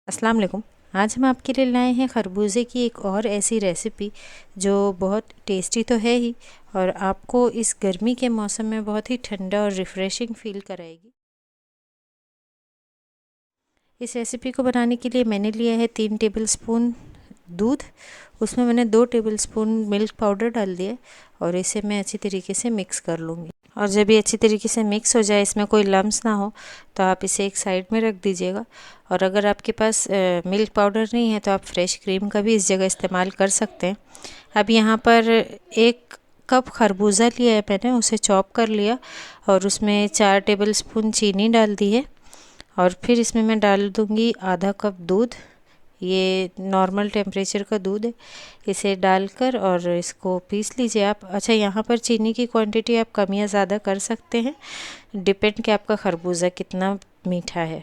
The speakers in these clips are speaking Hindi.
अस्सलाम वालेकुम। आज हम आपके लिए लाए हैं खरबूजे की एक और ऐसी रेसिपी जो बहुत टेस्टी तो है ही और आपको इस गर्मी के मौसम में बहुत ही ठंडा और रिफ़्रेशिंग फ़ील कराएगी। इस रेसिपी को बनाने के लिए मैंने लिया है 3 टेबलस्पून दूध। उसमें मैंने 2 टेबलस्पून मिल्क पाउडर डाल दिया और इसे मैं अच्छी तरीके से मिक्स कर लूँगी। और जब ये अच्छी तरीके से मिक्स हो जाए, इसमें कोई लम्स ना हो, तो आप इसे एक साइड में रख दीजिएगा। और अगर आपके पास मिल्क पाउडर नहीं है तो आप फ्रेश क्रीम का भी इस जगह इस्तेमाल कर सकते हैं। अब यहाँ पर 1 कप खरबूजा लिया है मैंने, उसे चॉप कर लिया और उसमें 4 टेबलस्पून चीनी डाल दी है। और फिर इसमें मैं डाल दूँगी आधा कप दूध। ये नॉर्मल टेम्परेचर का दूध है। इसे डालकर और इसको पीस लीजिए आप। अच्छा, यहाँ पर चीनी की क्वांटिटी आप कम या ज़्यादा कर सकते हैं, डिपेंड कि आपका खरबूजा कितना मीठा है।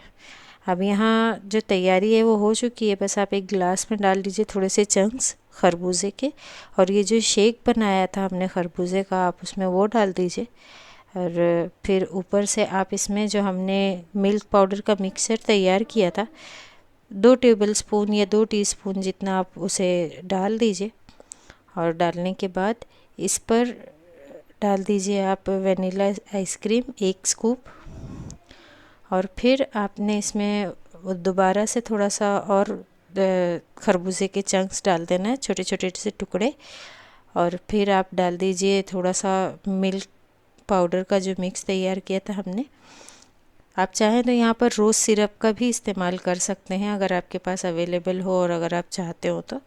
अब यहाँ जो तैयारी है वो हो चुकी है, बस आप एक गिलास में डाल दीजिए थोड़े से चंक्स खरबूजे के। और ये जो शेक बनाया था हमने खरबूजे का, आप उसमें वो डाल दीजिए। और फिर ऊपर से आप इसमें जो हमने मिल्क पाउडर का मिक्सचर तैयार किया था, 2 टेबलस्पून या 2 टीस्पून जितना आप उसे डाल दीजिए। और डालने के बाद इस पर डाल दीजिए आप वनीला आइसक्रीम 1 स्कूप। और फिर आपने इसमें दोबारा से थोड़ा सा और खरबूजे के चंक्स डाल देना है, छोटे छोटे से टुकड़े। और फिर आप डाल दीजिए थोड़ा सा मिल्क पाउडर का जो मिक्स तैयार किया था हमने। आप चाहें तो यहाँ पर रोज़ सिरप का भी इस्तेमाल कर सकते हैं अगर आपके पास अवेलेबल हो और अगर आप चाहते हो तो।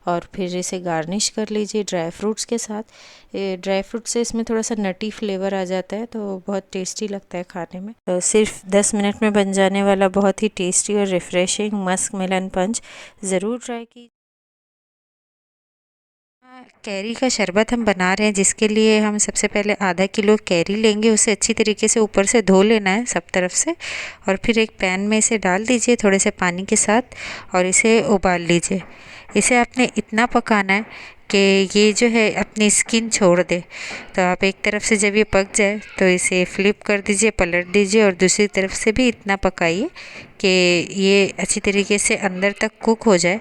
और फिर इसे गार्निश कर लीजिए ड्राई फ्रूट्स के साथ। ड्राई फ्रूट से इसमें थोड़ा सा नटी फ्लेवर आ जाता है तो बहुत टेस्टी लगता है खाने में। तो सिर्फ 10 मिनट में बन जाने वाला बहुत ही टेस्टी और रिफ़्रेशिंग मस्क मेलन पंच ज़रूर ट्राई कीजिए। कैरी का शरबत हम बना रहे हैं, जिसके लिए हम सबसे पहले आधा किलो कैरी लेंगे। उसे अच्छी तरीके से ऊपर से धो लेना है सब तरफ से। और फिर एक पैन में इसे डाल दीजिए थोड़े से पानी के साथ और इसे उबाल लीजिए। इसे आपने इतना पकाना है कि ये जो है अपनी स्किन छोड़ दे। तो आप एक तरफ से जब ये पक जाए तो इसे फ्लिप कर दीजिए, पलट दीजिए और दूसरी तरफ से भी इतना पकाइए कि ये अच्छी तरीके से अंदर तक कुक हो जाए।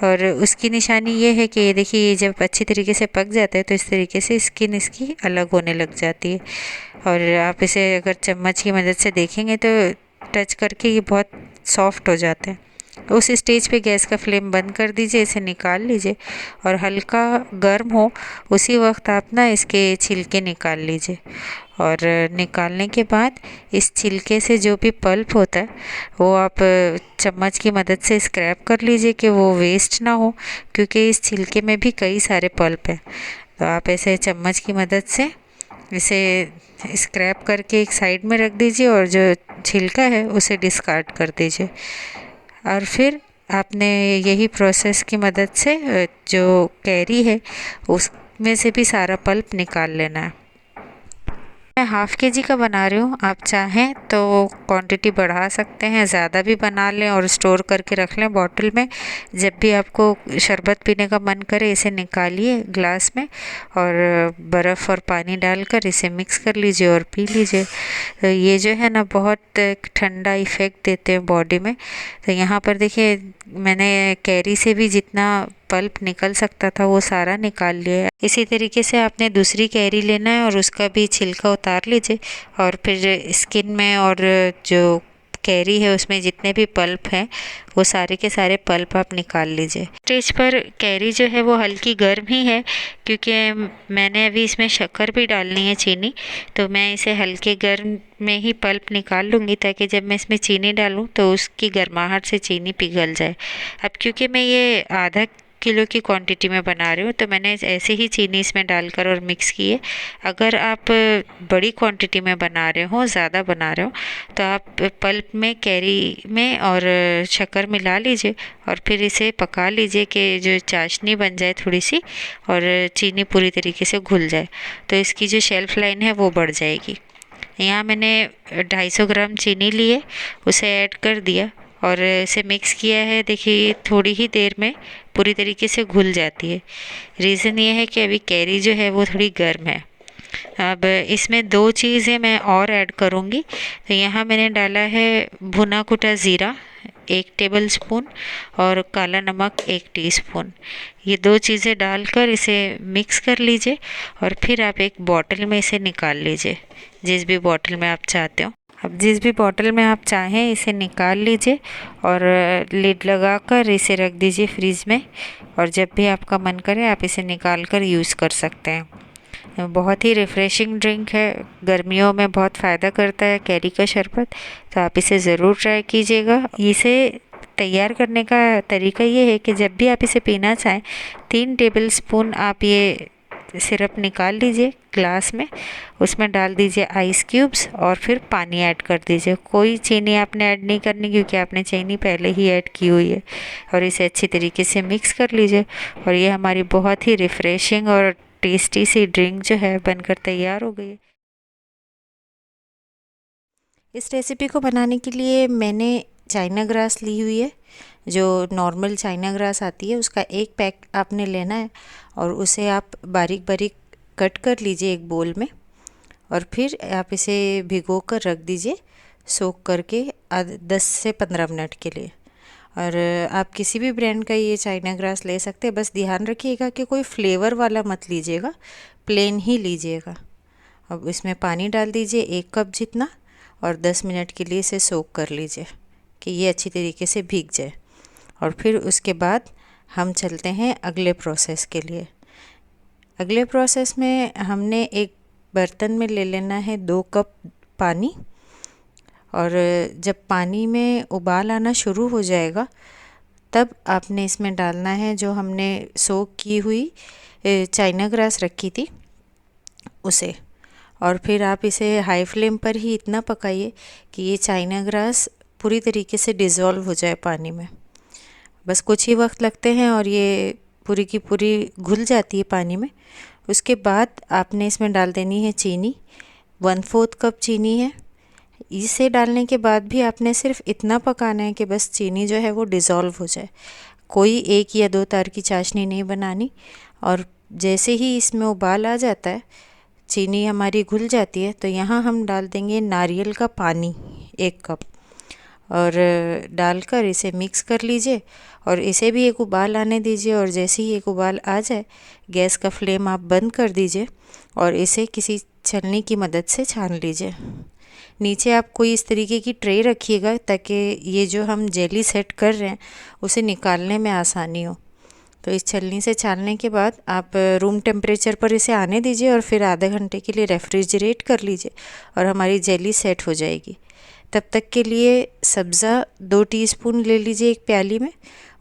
और उसकी निशानी ये है कि ये देखिए, ये जब अच्छी तरीके से पक जाता है तो इस तरीके से स्किन इसकी अलग होने लग जाती है। और आप इसे अगर चम्मच की मदद से देखेंगे तो टच करके ये बहुत सॉफ्ट हो जाते हैं। उस स्टेज पे गैस का फ्लेम बंद कर दीजिए, इसे निकाल लीजिए और हल्का गर्म हो उसी वक्त आप ना इसके छिलके निकाल लीजिए। और निकालने के बाद इस छिलके से जो भी पल्प होता है वो आप चम्मच की मदद से स्क्रैप कर लीजिए कि वो वेस्ट ना हो, क्योंकि इस छिलके में भी कई सारे पल्प हैं। तो आप ऐसे चम्मच की मदद से इसे स्क्रैप करके एक साइड में रख दीजिए और जो छिलका है उसे डिस्कार्ड कर दीजिए। और फिर आपने यही प्रोसेस की मदद से जो कैरी है उसमें से भी सारा पल्प निकाल लेना है। मैं हाफ़ के जी का बना रही हूँ, आप चाहें तो क्वांटिटी बढ़ा सकते हैं, ज़्यादा भी बना लें और स्टोर करके रख लें बॉटल में। जब भी आपको शरबत पीने का मन करे इसे निकालिए ग्लास में और बर्फ़ और पानी डालकर इसे मिक्स कर लीजिए और पी लीजिए। तो ये जो है ना बहुत ठंडा इफ़ेक्ट देते हैं बॉडी में। तो यहाँ पर देखिए, मैंने कैरी से भी जितना पल्प निकल सकता था वो सारा निकाल लिया है। इसी तरीके से आपने दूसरी कैरी लेना है और उसका भी छिलका उतार लीजिए और फिर स्किन में और जो कैरी है उसमें जितने भी पल्प हैं वो सारे के सारे पल्प आप निकाल लीजिए। स्टेज पर कैरी जो है वो हल्की गर्म ही है, क्योंकि मैंने अभी इसमें शक्कर भी डालनी है, चीनी। तो मैं इसे हल्के गर्म में ही पल्प निकाल लूँगी ताकि जब मैं इसमें चीनी डालूँ तो उसकी गर्माहट से चीनी पिघल जाए। अब क्योंकि मैं ये आधा किलो की क्वांटिटी में बना रही हूँ तो मैंने ऐसे ही चीनी इसमें डालकर और मिक्स की है। अगर आप बड़ी क्वांटिटी में बना रहे हो, ज़्यादा बना रहे हो, तो आप पल्प में कैरी में और शक्कर मिला लीजिए और फिर इसे पका लीजिए कि जो चाशनी बन जाए थोड़ी सी और चीनी पूरी तरीके से घुल जाए, तो इसकी जो शेल्फ़ लाइन है वो बढ़ जाएगी। यहाँ मैंने 250 ग्राम चीनी लिए, उसे ऐड कर दिया और इसे मिक्स किया है। देखिए, थोड़ी ही देर में पूरी तरीके से घुल जाती है। रीज़न ये है कि अभी कैरी जो है वो थोड़ी गर्म है। अब इसमें दो चीज़ें मैं और ऐड करूँगी। तो यहाँ मैंने डाला है भुना कुटा ज़ीरा 1 टेबलस्पून और काला नमक 1 टीस्पून। ये दो चीज़ें डालकर इसे मिक्स कर लीजिए और फिर आप एक बॉटल में इसे निकाल लीजिए, जिस भी बॉटल में आप चाहते हो। अब जिस भी बॉटल में आप चाहें इसे निकाल लीजिए और लिड लगाकर इसे रख दीजिए फ्रीज़ में, और जब भी आपका मन करे आप इसे निकाल कर यूज़ कर सकते हैं। बहुत ही रिफ़्रेशिंग ड्रिंक है, गर्मियों में बहुत फ़ायदा करता है कैरी का शरबत, तो आप इसे ज़रूर ट्राई कीजिएगा। इसे तैयार करने का तरीका ये है कि जब भी आप इसे पीना चाहें 3 टेबलस्पून आप ये सिरप निकाल लीजिए ग्लास में, उसमें डाल दीजिए आइस क्यूब्स और फिर पानी ऐड कर दीजिए। कोई चीनी आपने ऐड नहीं करनी क्योंकि आपने चीनी पहले ही ऐड की हुई है, और इसे अच्छी तरीके से मिक्स कर लीजिए और ये हमारी बहुत ही रिफ़्रेशिंग और टेस्टी सी ड्रिंक जो है बनकर तैयार हो गई है। इस रेसिपी को बनाने के लिए मैंने चाइना ग्रास ली हुई है, जो नॉर्मल चाइना ग्रास आती है उसका 1 पैक आपने लेना है और उसे आप बारीक बारीक कट कर लीजिए एक बोल में, और फिर आप इसे भिगो कर रख दीजिए सोख करके 10 से 15 मिनट के लिए। और आप किसी भी ब्रांड का ये चाइना ग्रास ले सकते हैं, बस ध्यान रखिएगा कि कोई फ्लेवर वाला मत लीजिएगा, प्लेन ही लीजिएगा। अब इसमें पानी डाल दीजिए 1 कप जितना और 10 मिनट के लिए इसे सोक कर लीजिए कि ये अच्छी तरीके से भीग जाए। और फिर उसके बाद हम चलते हैं अगले प्रोसेस के लिए। अगले प्रोसेस में हमने एक बर्तन में ले लेना है 2 कप पानी, और जब पानी में उबाल आना शुरू हो जाएगा तब आपने इसमें डालना है जो हमने सोक की हुई चाइना ग्रास रखी थी उसे, और फिर आप इसे हाई फ्लेम पर ही इतना पकाइए कि ये चाइना ग्रास पूरी तरीके से डिज़ोल्व हो जाए पानी में। बस कुछ ही वक्त लगते हैं और ये पूरी की पूरी घुल जाती है पानी में। उसके बाद आपने इसमें डाल देनी है चीनी, 1/4 कप चीनी है। इसे डालने के बाद भी आपने सिर्फ इतना पकाना है कि बस चीनी जो है वो डिज़ोल्व हो जाए, कोई 1 या 2 तार की चाशनी नहीं बनानी। और जैसे ही इसमें उबाल आ जाता है, चीनी हमारी घुल जाती है, तो यहाँ हम डाल देंगे नारियल का पानी 1 कप और डालकर इसे मिक्स कर लीजिए और इसे भी एक उबाल आने दीजिए। और जैसे ही एक उबाल आ जाए गैस का फ्लेम आप बंद कर दीजिए और इसे किसी छलनी की मदद से छान लीजिए। नीचे आप कोई इस तरीके की ट्रे रखिएगा ताकि ये जो हम जेली सेट कर रहे हैं उसे निकालने में आसानी हो। तो इस छलनी से छानने के बाद आप रूम टेम्परेचर पर इसे आने दीजिए और फिर आधे घंटे के लिए रेफ्रिजरेट कर लीजिए और हमारी जेली सेट हो जाएगी। तब तक के लिए सब्ज़ा 2 टीस्पून ले लीजिए एक प्याली में,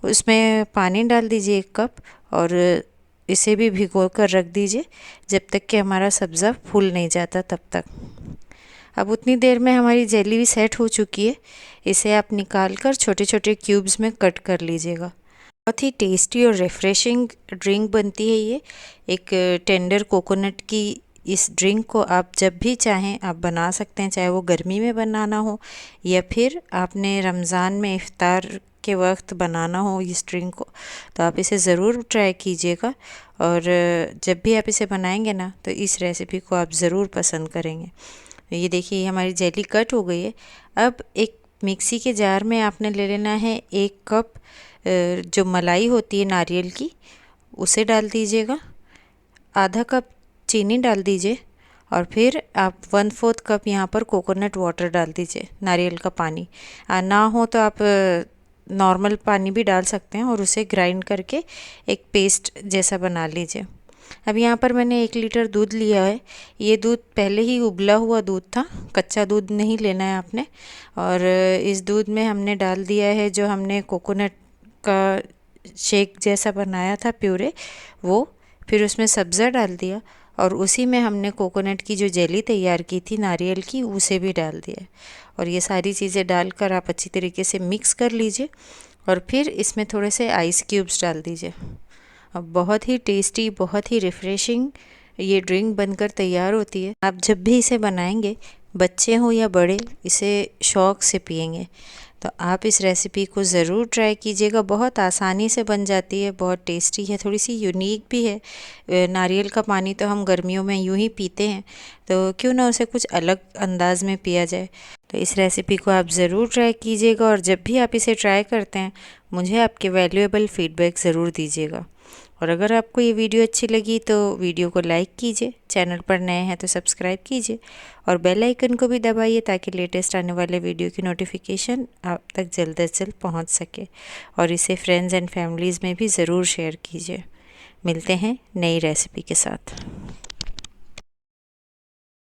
उसमें पानी डाल दीजिए 1 कप और इसे भी भिगो कर रख दीजिए जब तक कि हमारा सब्ज़ा फूल नहीं जाता तब तक। अब उतनी देर में हमारी जेली भी सेट हो चुकी है, इसे आप निकाल कर छोटे छोटे क्यूब्स में कट कर लीजिएगा। बहुत ही टेस्टी और रिफ़्रेशिंग ड्रिंक बनती है ये। एक टेंडर कोकोनट की इस ड्रिंक को आप जब भी चाहें आप बना सकते हैं, चाहे वो गर्मी में बनाना हो या फिर आपने रमज़ान में इफ़्तार के वक्त बनाना हो इस ड्रिंक को, तो आप इसे ज़रूर ट्राई कीजिएगा। और जब भी आप इसे बनाएंगे ना तो इस रेसिपी को आप ज़रूर पसंद करेंगे। ये देखिए हमारी जेली कट हो गई है। अब एक मिक्सी के जार में आपने ले लेना है 1 कप जो मलाई होती है नारियल की, उसे डाल दीजिएगा, आधा कप चीनी डाल दीजिए और फिर आप 1/4 कप यहाँ पर कोकोनट वाटर डाल दीजिए, नारियल का पानी। ना हो तो आप नॉर्मल पानी भी डाल सकते हैं और उसे ग्राइंड करके एक पेस्ट जैसा बना लीजिए। अब यहाँ पर मैंने 1 लीटर दूध लिया है। ये दूध पहले ही उबला हुआ दूध था, कच्चा दूध नहीं लेना है आपने। और इस दूध में हमने डाल दिया है जो हमने कोकोनट का शेक जैसा बनाया था प्यूरे, वो फिर उसमें सब्ज़ा डाल दिया और उसी में हमने कोकोनट की जो जेली तैयार की थी नारियल की, उसे भी डाल दिया। और ये सारी चीज़ें डालकर आप अच्छी तरीके से मिक्स कर लीजिए और फिर इसमें थोड़े से आइस क्यूब्स डाल दीजिए। अब बहुत ही टेस्टी, बहुत ही रिफ़्रेशिंग ये ड्रिंक बनकर तैयार होती है। आप जब भी इसे बनाएंगे, बच्चे हों या बड़े, इसे शौक़ से पिएंगे। तो आप इस रेसिपी को ज़रूर ट्राई कीजिएगा। बहुत आसानी से बन जाती है, बहुत टेस्टी है, थोड़ी सी यूनिक भी है। नारियल का पानी तो हम गर्मियों में यूं ही पीते हैं, तो क्यों ना उसे कुछ अलग अंदाज में पिया जाए। तो इस रेसिपी को आप ज़रूर ट्राई कीजिएगा और जब भी आप इसे ट्राई करते हैं मुझे आपके वैल्यूएबल फीडबैक ज़रूर दीजिएगा। और अगर आपको ये वीडियो अच्छी लगी तो वीडियो को लाइक कीजिए, चैनल पर नए हैं तो सब्सक्राइब कीजिए और बेल आइकन को भी दबाइए ताकि लेटेस्ट आने वाले वीडियो की नोटिफिकेशन आप तक जल्द से जल्द पहुंच सके। और इसे फ्रेंड्स एंड फैमिलीज़ में भी ज़रूर शेयर कीजिए। मिलते हैं नई रेसिपी के साथ।